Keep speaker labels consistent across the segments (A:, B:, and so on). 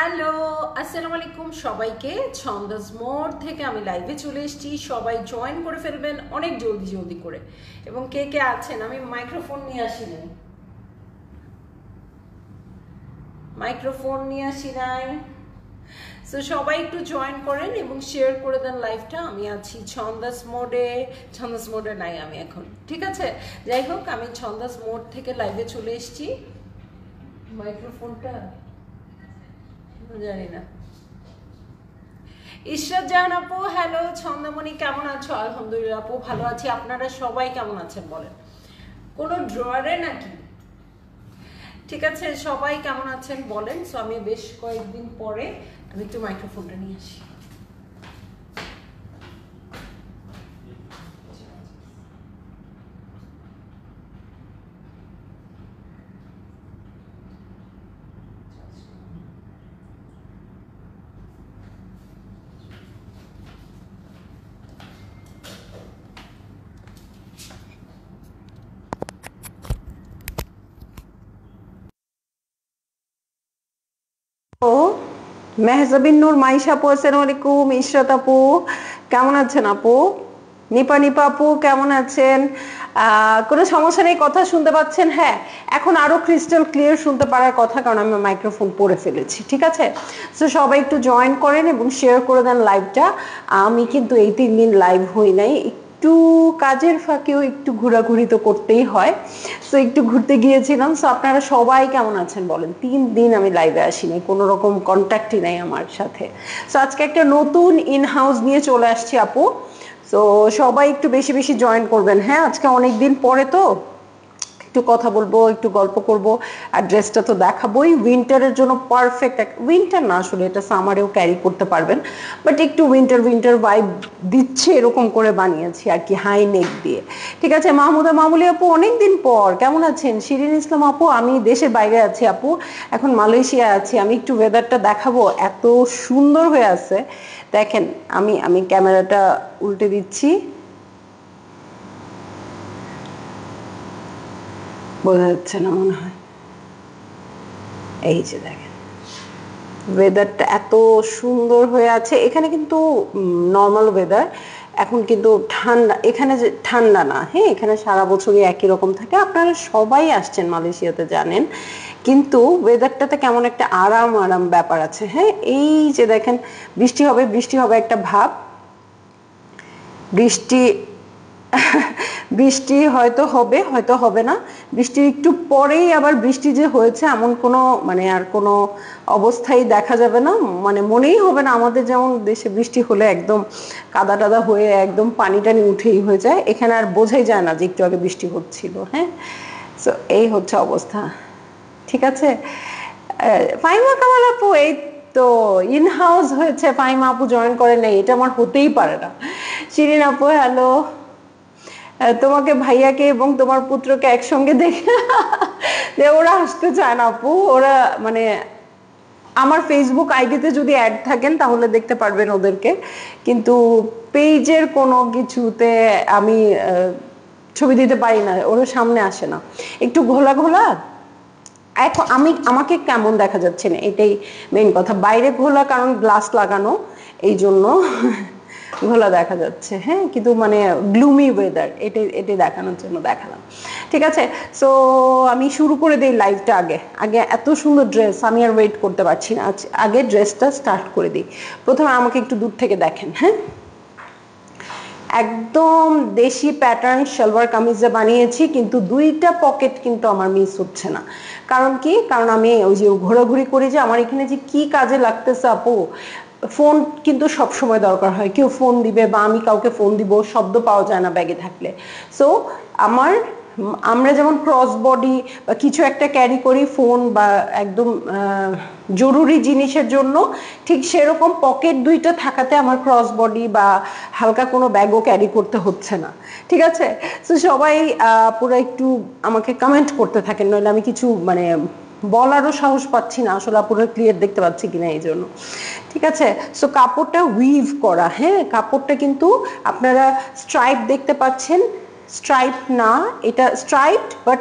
A: Hello, আসসালামু আলাইকুম সবাইকে। ছন্দাস মোড় থেকে আমি লাইভে চলে এসেছি। সবাই জয়েন করে ফেলবেন অনেক জলদি জলদি করে। এবং কে কে আছেন, আমি মাইক্রোফোন নিয়ে আসি নাই, সো সবাই একটু জয়েন করেন এবং শেয়ার করে দেন লাইভটা। আমি আছি ছন্দাস মোডে নাই আমি এখন, ঠিক আছে। যাই হোক, আমি ছন্দাস মোড থেকে লাইভে চলে এসেছি। মাইক্রোফোনটা জানি না। ইশরাত জাহান আপু, হ্যালো। ছন্দামণি, কেমন আছো? আলহামদুলিল্লাহ আপু, ভালো আছি। আপনারা সবাই কেমন আছেন বলেন? কোনো ড্রয়ারে নাকি? ঠিক আছে, সবাই কেমন আছেন বলেন। সো আমি বেশ কয়েকদিন পরে আমি একটু মাইক্রোফোনটা নিয়ে আসি। মেহজাবিন নূর, মাইশা আপু, আসসালামু আলাইকুম। ইশরাত আপু কেমন আছেন? আপু নিপা আপু কেমন আছেন? কোনো সমস্যা নেই, কথা শুনতে পাচ্ছেন? হ্যাঁ, এখন আরো ক্রিস্টাল ক্লিয়ার শুনতে পারার কথা, কারণ আমি মাইক্রোফোন পরে ফেলেছি, ঠিক আছে। সো সবাই একটু জয়েন করেন এবং শেয়ার করে দেন লাইভটা। আমি কিন্তু এই 3 দিন লাইভ হই নাই, একটু কাজের ফাঁকেও একটু ঘোরাঘুরি তো করতেই হয়। সো একটু ঘুরতে গিয়েছিলাম। সো আপনারা সবাই কেমন আছেন বলেন? 3 দিন আমি লাইভে আসিনি, কোনো রকম কন্ট্যাক্টই নাই আমার সাথে। সো আজকে একটা নতুন ইন হাউস নিয়ে চলে আসছি আপু। সো সবাই একটু বেশি বেশি জয়েন করবেন। হ্যাঁ, আজকে অনেক দিন পরে তো একটু কথা বলবো, একটু গল্প করব। আর ড্রেসটা তো দেখাবোই, উইন্টারের জন্য পারফেক্ট। উইন্টার না, আসলে এটা সামারেও ক্যারি করতে পারবেন, বাট একটু উইন্টার ভাইব দিচ্ছে এরকম করে বানিয়েছি আর কি, হাই নেক দিয়ে। ঠিক আছে, মাহমুদা মামুলি আপু, অনেকদিন পর কেমন আছেন? শিরিন ইসলাম আপু, আমি দেশের বাইরে আছি আপু, এখন মালয়েশিয়া আছি। আমি একটু ওয়েদারটা দেখাবো, এত সুন্দর হয়ে আছে দেখেন। আমি ক্যামেরাটা উল্টে দিচ্ছি, বোঝা যাচ্ছে না মনে হয়। এই যে দেখেন, ওয়েদারটা এত সুন্দর হয়ে আছে। এখানে কিন্তু নর্মাল ওয়েদার, এখন কিন্তু ঠান্ডা। এখানে যে ঠান্ডা না, হ্যাঁ, এখানে সারা বছরই একই রকম থাকে। আপনারা সবাই আসছেন মালয়েশিয়াতে জানেন, কিন্তু ওয়েদারটাতে কেমন একটা আরাম আরাম ব্যাপার আছে। হ্যাঁ, এই যে দেখেন, বৃষ্টি হবে একটা ভাব। বৃষ্টি বৃষ্টি হয়তো হবে, হয়তো হবে না। বৃষ্টির একটু পরেই আবার বৃষ্টি যে হয়েছে এমন কোনো মানে আর কোনো অবস্থাই দেখা যাবে না, মানে মনেই হবে না। আমাদের যেমন দেশে বৃষ্টি হলে একদম কাদা টাদা হয়ে একদম পানি টানি উঠেই হয়ে যায়, এখানে আর বোঝাই যায় না যে একটু আগে বৃষ্টি হচ্ছিল। হ্যাঁ, সো এই হচ্ছে অবস্থা, ঠিক আছে। ফাইমা কামাল আপু, এই তো ইন হাউস হয়েছে, ফাইমা আপু জয়েন করে নেই, এটা আমার হতেই পারে না। শিরিন আপু, হ্যালো। তোমাকে ভাইয়াকে এবং তোমার পুত্রকে একসঙ্গে দেখে ওরা আসতে চায় না আপু। ওরা মানে আমার ফেসবুক আইডিতে যদি অ্যাড থাকেন তাহলে দেখতে পারবেন ওদেরকে, কিন্তু পেজের কোনো কিছুতে আমি ছবি দিতে পারি না, ওরা সামনে আসে না। একটু ঘোলা ঘোলা। এখন আমাকে কেমন দেখা যাচ্ছে না, এটাই মেইন কথা। বাইরে ঘোলা, কারণ গ্লাস লাগানো, এই জন্য ঘোলা দেখা যাচ্ছে। হ্যাঁ, কিন্তু মানে গ্লুমি ওয়েদার, এটাই দেখানোর জন্য দেখালাম, ঠিক আছে। সো আমি শুরু করে দিই লাইভটা। আগে এত সুন্দর ড্রেস, আমি আর ওয়েট করতে পারছি না, আগে ড্রেসটা স্টার্ট করে দিই। প্রথমে আমাকে একটু দূর থেকে দেখেন। হ্যাঁ, একদম দেশি প্যাটার্ন সালোয়ার কামিজে বানিয়েছি, কিন্তু 2টা পকেট কিন্তু আমার মিস হচ্ছে না। কারণ কি? কারণ আমি ওই যে ঘোরাঘুরি করি, যে আমার এখানে যে কি কাজে লাগতেছে আপু। ফোন কিন্তু সব সময় দরকার হয়, কেউ ফোন দিবে বা আমি কাউকে ফোন দিব, শব্দ পাওয়া যায় না ব্যাগে থাকলে। সো আমরা যেমন ক্রস বডি বা কিছু একটা ক্যারি করি ফোন বা একদম জরুরি জিনিসের জন্য, ঠিক সেরকম পকেট 2টা থাকাতে আমার ক্রস বডি বা হালকা কোনো ব্যাগও ক্যারি করতে হচ্ছে না, ঠিক আছে। তো সবাই পুরো একটু আমাকে কমেন্ট করতে থাকেন, নইলে আমি কিছু মানে বলারও সাহস পাচ্ছি না আসলে, পুরো ক্লিয়ার দেখতে পাচ্ছি কিনা এই জন্য, ঠিক আছে। সো কাপড়টা উইভ করা, হ্যাঁ, কাপড়টা কিন্তু আপনারা স্ট্রাইপ দেখতে পাচ্ছেন, স্ট্রাইপ না, এটা স্ট্রাইপড বাট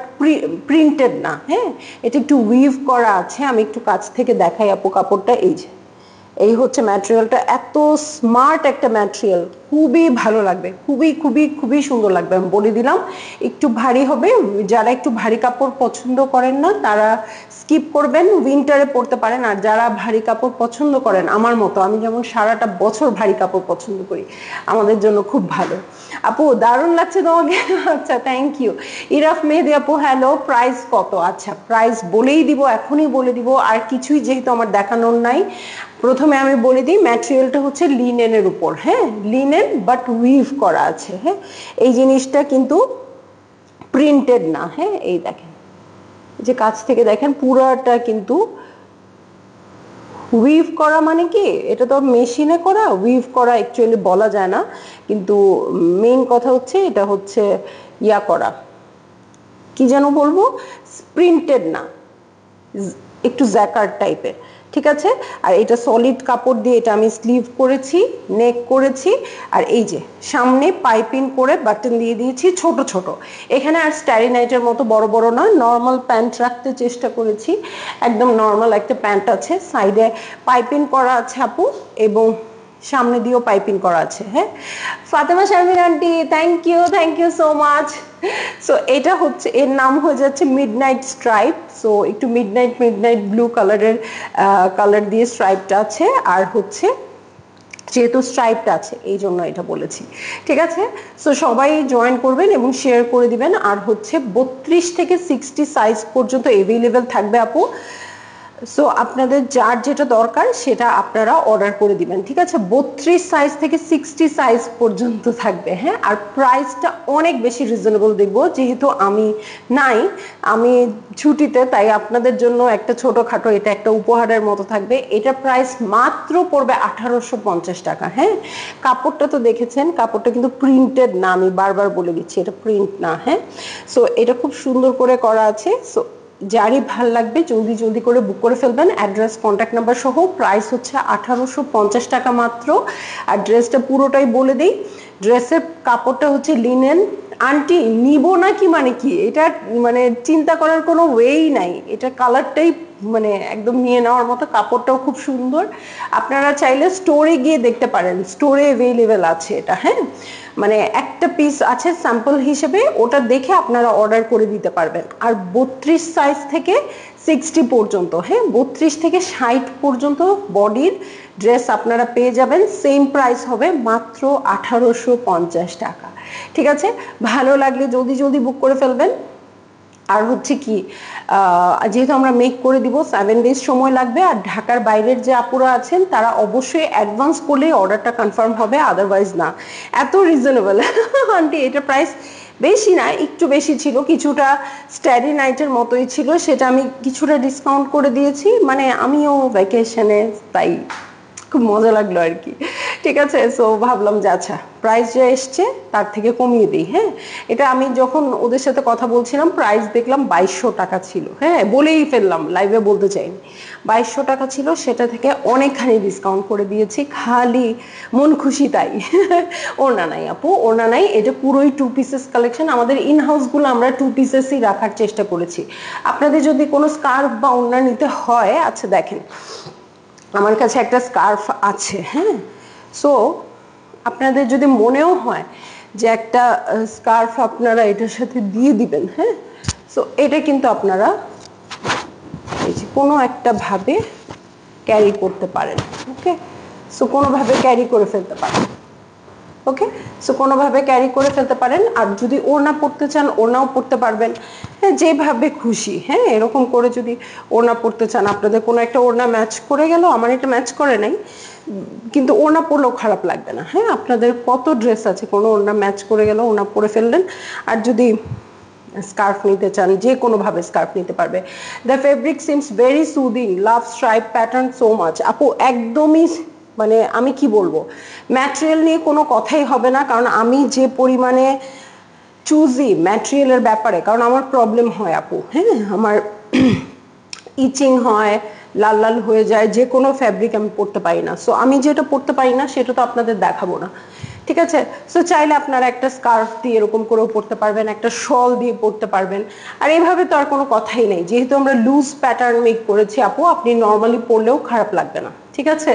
A: প্রিন্টেড না, হ্যাঁ এটা একটু উইভ করা আছে। আমি একটু কাছ থেকে দেখাই আপু কাপড়টা, এই যে এই হচ্ছে ম্যাটেরিয়ালটা, এত স্মার্ট একটা ম্যাটেরিয়াল, খুবই ভালো লাগবে, খুবই খুবই খুবই সুন্দর লাগবে। আমি বলে দিলাম একটু ভারী হবে, যারা একটু ভারী কাপড় পছন্দ করেন না তারা স্কিপ করবেন, উইন্টারে পরতে পারেন। আর যারা ভারী কাপড় পছন্দ করেন আমার মতো, আমি যেমন সারাটা বছর ভারী কাপড় পছন্দ করি, আমাদের জন্য খুব ভালো। আপু দারুণ লাগছে তোমাকে, আচ্ছা থ্যাংক ইউ। ইরাফ মেহেদি আপু হ্যালো, প্রাইস কত? আচ্ছা প্রাইস বলেই দিব, এখনই বলে দিব, আর কিছুই যেহেতু আমার দেখানোর নাই। প্রথমে আমি বলে দিই ম্যাটেরিয়ালটা হচ্ছে লিনেনের উপর, হ্যাঁ লিনেন বাট উইভ করা আছে, হ্যাঁ এই জিনিসটা কিন্তু প্রিন্টেড না, হ্যাঁ এই দেখেন যে কাছ থেকে দেখেন পুরাটা কিন্তু উইভ করা, মানে কি এটা তো মেশিনে করা, উইভ করা অ্যাকচুয়ালি বলা যায় না, কিন্তু মেইন কথা হচ্ছে এটা হচ্ছে ইয়া করা, কি যেন বলবো, প্রিন্টেড না, একটু জ্যাকার্ড টাইপের, ঠিক আছে। আর এটা সলিড কাপড় দিয়ে এটা আমি স্লিভ করেছি, নেক করেছি, আর এই যে সামনে পাইপিং করে বাটন দিয়ে দিয়েছি ছোট ছোট। এখানে আর স্টারি নাইটের মতো বড় বড় না, নর্মাল প্যান্ট রাখতে চেষ্টা করেছি, একদম নর্মাল একটা প্যান্ট আছে, সাইডে পাইপিং করা আছে আপু, এবং সামনে দিয়েও পাইপিং করা আছে। হ্যাঁ Fatema Sharmin aunty thank you so much. So এটা হচ্ছে, এর নাম হয়ে যাচ্ছে মিডনাইট স্ট্রাইপ। সো একটু মিডনাইট ব্লু কালারের কালার দিয়ে স্ট্রাইপটা আছে, আর হচ্ছে যেহেতু স্ট্রাইপটা আছে এই জন্য এটা বলেছি, ঠিক আছে। সো সবাই জয়েন করবেন এবং শেয়ার করে দিবেন। আর হচ্ছে 32 থেকে 60 সাইজ পর্যন্ত অ্যাভেলেবেল থাকবে আপু। সো আপনাদের যার যেটা দরকার সেটা আপনারা অর্ডার করে দিবেন, ঠিক আছে। 32 সাইজ থেকে 60 সাইজ পর্যন্ত থাকবে, হ্যাঁ। আর প্রাইসটা অনেক বেশি রিজনেবল দেখবো, যেহেতু আমি নাই, আমি ছুটিতে, তাই আপনাদের জন্য একটা ছোটখাটো এটা একটা উপহারের মতো থাকবে। এটা প্রাইস মাত্র পড়বে 1850 টাকা, হ্যাঁ। কাপড়টা তো দেখেছেন, কাপড়টা কিন্তু প্রিন্টেড না, আমি বারবার বলে দিচ্ছি এটা প্রিন্ট না, হ্যাঁ। সো এটা খুব সুন্দর করে করা আছে। সো যারই ভাল লাগবে জলদি করে বুক করে ফেলবেন, অ্যাড্রেস কন্ট্যাক্ট নাম্বার সহ। প্রাইস হচ্ছে 1850 টাকা মাত্র। আর ড্রেসটা পুরোটাই বলে দিই, ড্রেসের কাপড়টা হচ্ছে লিনেন। আন্টি নিব নাকি মানে কি, এটা মানে চিন্তা করার কোনো ওয়েই নাই, এটা কালারটাই মানে একদম নিয়ে নেওয়ার মতো, কাপড়টাও খুব সুন্দর। আপনারা চাইলে স্টোরে গিয়ে দেখতে পারেন, স্টোরে অ্যাভেলেবেল আছে এটা, হ্যাঁ। মানে একটা পিস আছে স্যাম্পল হিসেবে, ওটা দেখে আপনারা অর্ডার করে দিতে পারবেন। আর 32 সাইজ থেকে 60 পর্যন্ত, হ্যাঁ 32 থেকে 60 পর্যন্ত বডির ড্রেস আপনারা পেয়ে যাবেন। সেম প্রাইস হবে মাত্র 1850 টাকা, ঠিক আছে। ভালো লাগলে জলদি বুক করে ফেলবেন। আর হচ্ছে কি, যেহেতু আমরা মেক করে দিব 7 ডেজ সময় লাগবে। আর ঢাকার বাইরের যে আপুরা আছেন তারা অবশ্যই অ্যাডভান্স করলেই অর্ডারটা কনফার্ম হবে, আদারওয়াইজ না। এত রিজনেবল আন্টি, এটা প্রাইস বেশি না, একটু বেশি ছিল, কিছুটা স্টাডি নাইটের মতোই ছিল, সেটা আমি কিছুটা ডিসকাউন্ট করে দিয়েছি, মানে আমিও ভ্যাকেশনে, তাই খুব মজা লাগলো আর কি, ঠিক আছে। সো ভাবলাম যে আচ্ছা প্রাইস যা এসছে তার থেকে কমিয়ে দিই, হ্যাঁ। এটা আমি যখন ওদের সাথে কথা বলছিলাম প্রাইস দেখলাম 2200 টাকা ছিল, হ্যাঁ বলেই ফেললাম, লাইভে বলতে চাইনি, 2200 টাকা ছিল, সেটা থেকে অনেকখানি ডিসকাউন্ট করে দিয়েছি, খালি মন খুশি তাই। ওড়না নাই আপু, ওড়না নাই, এটা পুরোই 2 পিসেস কালেকশন। আমাদের ইন হাউসগুলো আমরা 2 পিসেসই রাখার চেষ্টা করেছি। আপনাদের যদি কোনো স্কার্ফ বা ওড়না নিতে হয়, আচ্ছা দেখেন আমার কাছে একটা স্কার্ফ আছে, হ্যাঁ। সো আপনাদের যদি মনেও হয় যে একটা স্কার্ফ আপনারা এটার সাথে দিয়ে দিবেন, হ্যাঁ, সো এটা কিন্তু আপনারা এই যে কোনো একটা ভাবে ক্যারি করতে পারেন, ওকে। সো কোনোভাবে ক্যারি করে ফেলতে পারেন, ওকে। সো কোনোভাবে ক্যারি করে ফেলতে পারেন। আর যদি ওড়না পরতে চান ওড়নাও পরতে পারবেন, হ্যাঁ যেভাবে খুশি, হ্যাঁ এরকম করে যদি ওড়না পরতে চান, আপনাদের কোনো একটা ওড়না ম্যাচ করে গেল, আমার এটা ম্যাচ করে নাই, কিন্তু ওড়না পরলেও খারাপ লাগবে না, হ্যাঁ। আপনাদের কত ড্রেস আছে, কোনো ওড়না ম্যাচ করে গেল ওড়না পরে ফেললেন। আর যদি স্কার্ফ নিতে চান, যে কোনোভাবে স্কার্ফ নিতে পারবে। The fabric seems very soothing, love stripe pattern so much. আপু একদমই মানে আমি কি বলবো, ম্যাটেরিয়াল নিয়ে কোনো কথাই হবে না, কারণ আমি যে পরিমাণে চুজি ম্যাটেরিয়ালের ব্যাপারে, কারণ আমার প্রবলেম হয় আপু, হ্যাঁ আমার ইচিং হয়, লাল লাল হয়ে যায়, যে কোনো ফ্যাব্রিক আমি পরতে পারি না। সো আমি যেটা পরতে পারি না সেটা তো আপনাদের দেখাবো না, ঠিক আছে। সো চাইলে আপনারা একটা স্কার্ফ দিয়ে এরকম করেও পরতে পারবেন, একটা শল দিয়ে পরতে পারবেন। আর এইভাবে তো আর কোনো কথাই নেই, যেহেতু আমরা লুজ প্যাটার্ন মেক করেছি আপু, আপনি নর্মালি পরলেও খারাপ লাগবে না, ঠিক আছে।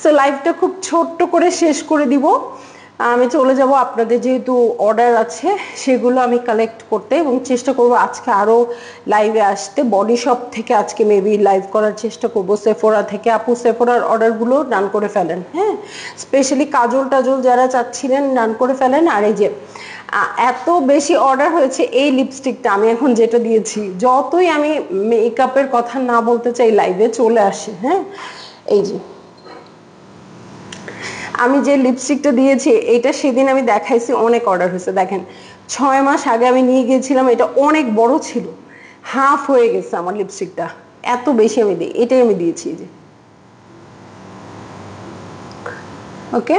A: সো লাইভটা খুব ছোট্ট করে শেষ করে দিব, আমি চলে যাব আপনাদের যেহেতু অর্ডার আছে সেগুলো আমি কালেক্ট করতে, এবং চেষ্টা করব আজকে আরো লাইভে আসতে। বডি শপ থেকে আজকে মেবি লাইভ করার চেষ্টা করব, সেফোরা থেকে। আপু সেফোরার অর্ডারগুলো ডান করে ফেলেন, হ্যাঁ, স্পেশালি কাজল টাজল যারা চাচ্ছিলেন ডান করে ফেলেন। আর এই যে এত বেশি অর্ডার হয়েছে এই লিপস্টিকটা আমি এখন যেটা দিয়েছি, যতই আমি মেকআপের কথা না বলতে চাই লাইভে চলে আসে, হ্যাঁ। এই যে আমি যে লিপস্টিকটা দিয়েছি এটা সেদিন আমি দেখাইছি, অনেক অর্ডার হয়েছে। দেখেন 6 মাস আগে আমি নিয়ে গিয়েছিলাম, এটা অনেক বড় ছিল, হাফ হয়ে গেছে আমার লিপস্টিকটা, এত বেশি আমি দিই, এটাই আমি দিয়েছি। যে ওকে,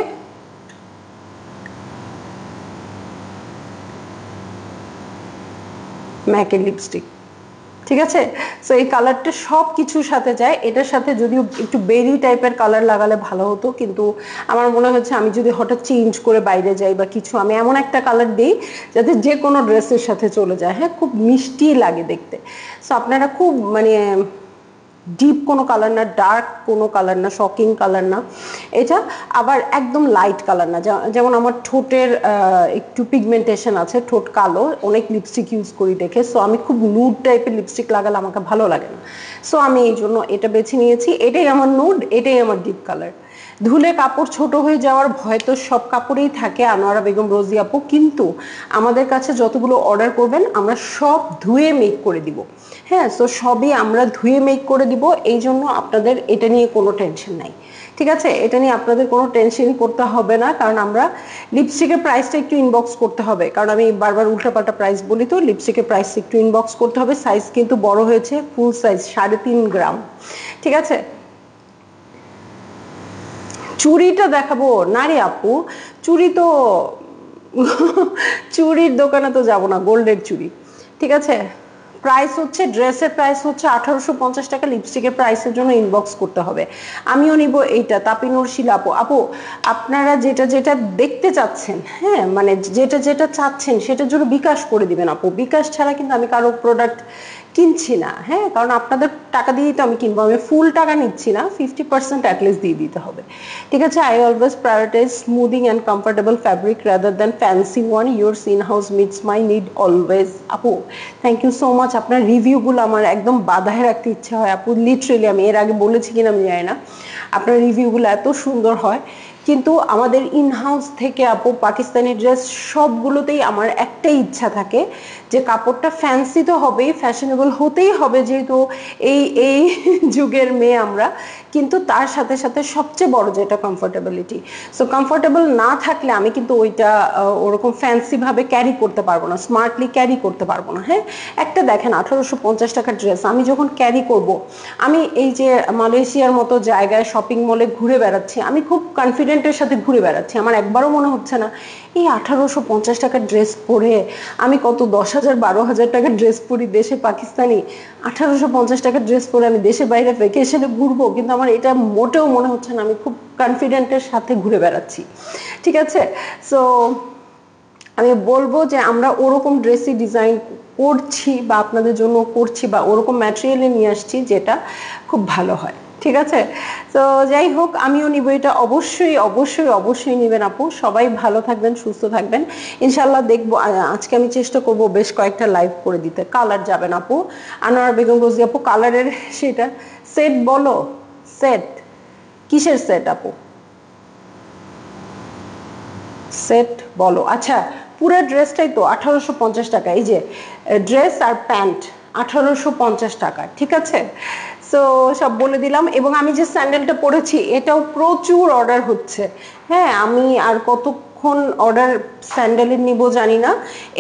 A: ম্যাকের লিপস্টিক, ঠিক আছে। সো এই কালারটা সব কিছুর সাথে যায়, এটার সাথে যদিও একটু বেরি টাইপের কালার লাগালে ভালো হতো, কিন্তু আমার মনে হচ্ছে আমি যদি হঠাৎ চেঞ্জ করে বাইরে যাই বা কিছু, আমি এমন একটা কালার দিই যাতে যে কোনো ড্রেসের সাথে চলে যায়, হ্যাঁ, খুব মিষ্টি লাগে দেখতে। সো আপনারা খুব মানে ডিপ কোনো কালার না, ডার্ক কোনো কালার না, শকিং কালার না এটা, আবার একদম লাইট কালার না। যেমন আমার ঠোঁটের একটু পিগমেন্টেশন আছে, ঠোঁট কালো, অনেক লিপস্টিক ইউজ করি দেখে। সো আমি খুব নুড টাইপের লিপস্টিক লাগালে আমাকে ভালো লাগে না। সো আমি এই জন্য এটা বেছে নিয়েছি, এটাই আমার নুড, এটাই আমার ডিপ কালার। ধুলে কাপড় ছোট হয়ে যাওয়ার ভয় তো সব কাপড়েই থাকে আনোয়ারা বেগম রোজি আপু, কিন্তু আমাদের কাছে যতগুলো অর্ডার করবেন আমরা সব ধুয়ে মেক করে দিব, হ্যাঁ। সো সবই আমরা ধুয়ে মেক করে দিব, এই জন্য আপনাদের এটা নিয়ে কোনো টেনশন নাই, ঠিক আছে। এটা নিয়ে আপনাদের কোনো টেনশন করতে হবে না, কারণ আমরা লিপস্টিকের প্রাইসটা একটু ইনবক্স করতে হবে, কারণ আমি বারবার উল্টাপাল্টা প্রাইস বলি, তো লিপস্টিকের প্রাইস একটু ইনবক্স করতে হবে। সাইজ কিন্তু বড় হয়েছে, ফুল সাইজ 3.5 গ্রাম, ঠিক আছে। চুড়িটা দেখাবো না রে আপু, চুড়ি তো চুড়ির দোকানে তো যাবো না, গোল্ডের চুড়ি, ঠিক আছে। প্রাইস হচ্ছে, ড্রেসের প্রাইস হচ্ছে 1850 টাকা, লিপস্টিকের প্রাইসের জন্য ইনবক্স করতে হবে। আমিও নিব এইটা, তাপিনুর শিলা আপু। আপু আপনারা যেটা যেটা দেখতে চাচ্ছেন, হ্যাঁ, মানে যেটা যেটা চাচ্ছেন সেটার জন্য বিকাশ করে দিবেন আপু। বিকাশ ছাড়া কিন্তু আমি কারো প্রোডাক্ট কিনছি না, হ্যাঁ, কারণ আপনাদের টাকা দিয়েই তো আমি কিনবো, আমি ফুল টাকা নিচ্ছি না, 50% অ্যাটলিস্ট দিয়ে দিতে হবে, ঠিক আছে। I always prioritise smoothing and comfortable fabric rather than fancy one, yours in house meets my need always. আপু থ্যাংক ইউ সো মাচ, আপনার রিভিউগুলো আমার একদম বাধায় রাখতে ইচ্ছে হয় আপু, লিটারেলি। আমি এর আগে বলেছি কিনা আমি জানি না, আপনার রিভিউগুলো এত সুন্দর হয়। কিন্তু আমাদের ইনহাউস থেকে আপু পাকিস্তানি ড্রেস সবগুলোতেই আমার একটাই ইচ্ছা থাকে যে কাপড়টা ফ্যান্সি তো হবেই, ফ্যাশনেবল হতেই হবে, যেহেতু এই এই যুগের মেয়ে আমরা, কিন্তু তার সাথে সাথে সবচেয়ে বড় যেটা কমফোর্টেবিলিটি। সো কমফোর্টেবল না থাকলে আমি কিন্তু ওইটা ওরকম ফ্যান্সি ভাবে ক্যারি করতে পারবো না, স্মার্টলি ক্যারি করতে পারবো না, হ্যাঁ। একটা দেখেন 1850 টাকার ড্রেস আমি যখন ক্যারি করব, আমি এই যে মালয়েশিয়ার মতো জায়গায় শপিং মলে ঘুরে বেড়াচ্ছি, আমি খুব কনফিডেন্টের সাথে ঘুরে বেড়াচ্ছি, আমার একবারও মনে হচ্ছে না এই 1850 টাকার ড্রেস পরে আমি কত 10,000 12,000 টাকার ড্রেস পরি দেশে পাকিস্তানি, 1850 টাকার ড্রেস পরে আমি দেশে বাইরে ভ্যাকেশনে ঘুরবো, কিন্তু আমার এটা মোটেও মনে হচ্ছে না, আমি খুব কনফিডেন্টের সাথে ঘুরে বেড়াচ্ছি, ঠিক আছে। সো আমি বলবো যে আমরা ওরকম ড্রেসই ডিজাইন করছি বা আপনাদের জন্য করছি, বা ওরকম ম্যাটেরিয়ালে নিয়ে আসছি যেটা খুব ভালো হয়, ঠিক আছে। তো যাই হোক, আমিও নিব এটা, অবশ্যই অবশ্যই অবশ্যই নেবেন আপু। সবাই ভালো থাকবেন, সুস্থ থাকবেন, ইনশাল্লাহ দেখবো। আজকে আমি চেষ্টা করব বেশ কয়েকটা লাইভ করে দিতে। কালার যাবেন আপু, আনোয়ারা বেগম রোজি আপু, কালারের সেটা সেট বলো, সেট কিসের সেট আপু, সেট বলো। আচ্ছা পুরো ড্রেসটাই তো 1850 টাকা, এই যে ড্রেস আর প্যান্ট 1850 টাকা, ঠিক আছে। সো সব বলে দিলাম, এবং আমি যে স্যান্ডেলটা পরেছি এটাও প্রচুর অর্ডার হচ্ছে, হ্যাঁ। আমি আর কতক্ষণ অর্ডার স্যান্ডেলের নিব জানি না।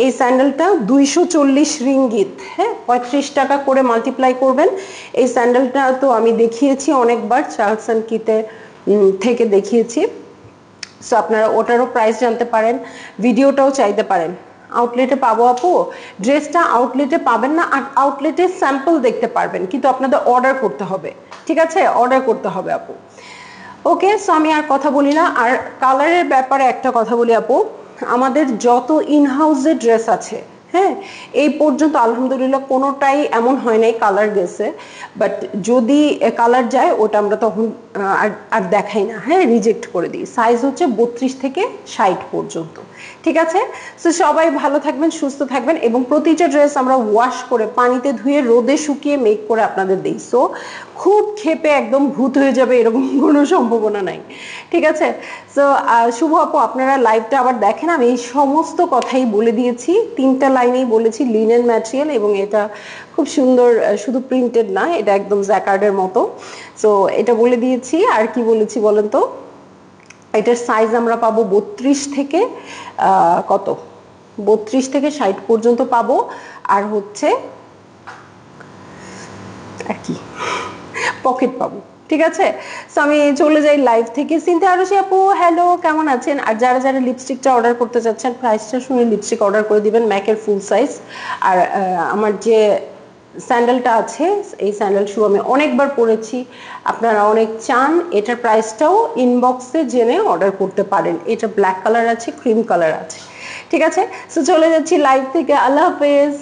A: এই স্যান্ডেলটা 240 রিঙ্গিত, হ্যাঁ, 35 টাকা করে মাল্টিপ্লাই করবেন। এই স্যান্ডেলটা তো আমি দেখিয়েছি অনেকবার, চার্লস অ্যান্ড কিতে থেকে দেখিয়েছি। সো আপনারা ওটারও প্রাইস জানতে পারেন, ভিডিওটাও চাইতে পারেন। আউটলেটে পাবো আপু, ড্রেসটা আউটলেটে পাবেন না, আউটলেটে স্যাম্পল দেখতে পারবেন, কিন্তু আপনাদের অর্ডার করতে হবে, ঠিক আছে, অর্ডার করতে হবে আপু। ওকে, সো আমি আর কথা বলি না। আর কালারের ব্যাপারে একটা কথা বলি আপু, আমাদের যত ইনহাউসে ড্রেস আছে, হ্যাঁ, এই পর্যন্ত আলহামদুলিল্লাহ কোনোটাই এমন হয় নাই কালার গেছে। বাট যদি কালার যায় ওটা আমরা তখন আর দেখাই না, হ্যাঁ, রিজেক্ট করে দিই। সাইজ হচ্ছে 32 থেকে 60 পর্যন্ত। ঠিক আছে, সো সবাই ভালো থাকবেন, সুস্থ থাকবেন, এবং প্রতিটা ড্রেস আমরা ওয়াশ করে পানিতে ধুয়ে রোদে শুকিয়ে মেক করে আপনাদের দিই। সো খুব ক্ষেপে একদম ভূত হয়ে যাবে এরকম কোনো সম্ভাবনা নাই। ঠিক আছে, সো শুভ আপু আপনারা লাইভটা আবার দেখেন, আমি এই সমস্ত কথাই বলে দিয়েছি, 3টা লাইনেই বলেছি লিনেন ম্যাটেরিয়াল, এবং এটা খুব সুন্দর, শুধু প্রিন্টেড না, এটা একদম জ্যাকার্ডের মতো। সো এটা বলে দিয়েছি। আর কি বলেছি বলেন তো, এটার সাইজ আমরা পাবো 32 থেকে কত, 32 থেকে 60 পর্যন্ত পাবো। আর হচ্ছে আর কি, পকেট পাবো। ঠিক আছে, সো আমি চলে যাই লাইভ থেকে। সিনথিয়া আরুষি আপু হ্যালো, কেমন আছেন? আর যারা যারা লিপস্টিকটা অর্ডার করতে চাচ্ছেন প্রাইসটা শুনে লিপস্টিক অর্ডার করে দিবেন, ম্যাকের ফুল সাইজ। আর আমার যে স্যান্ডেলটা আছে, এই স্যান্ডেল শু আমি অনেকবার পরেছি, আপনারা অনেক চান, এটার প্রাইসটাও ইনবক্সে জেনে অর্ডার করতে পারেন। এটা ব্ল্যাক কালার আছে, ক্রিম কালার আছে। ঠিক আছে, সো চলে যাচ্ছি লাইভ থেকে। আল্লাহ হাফেজ।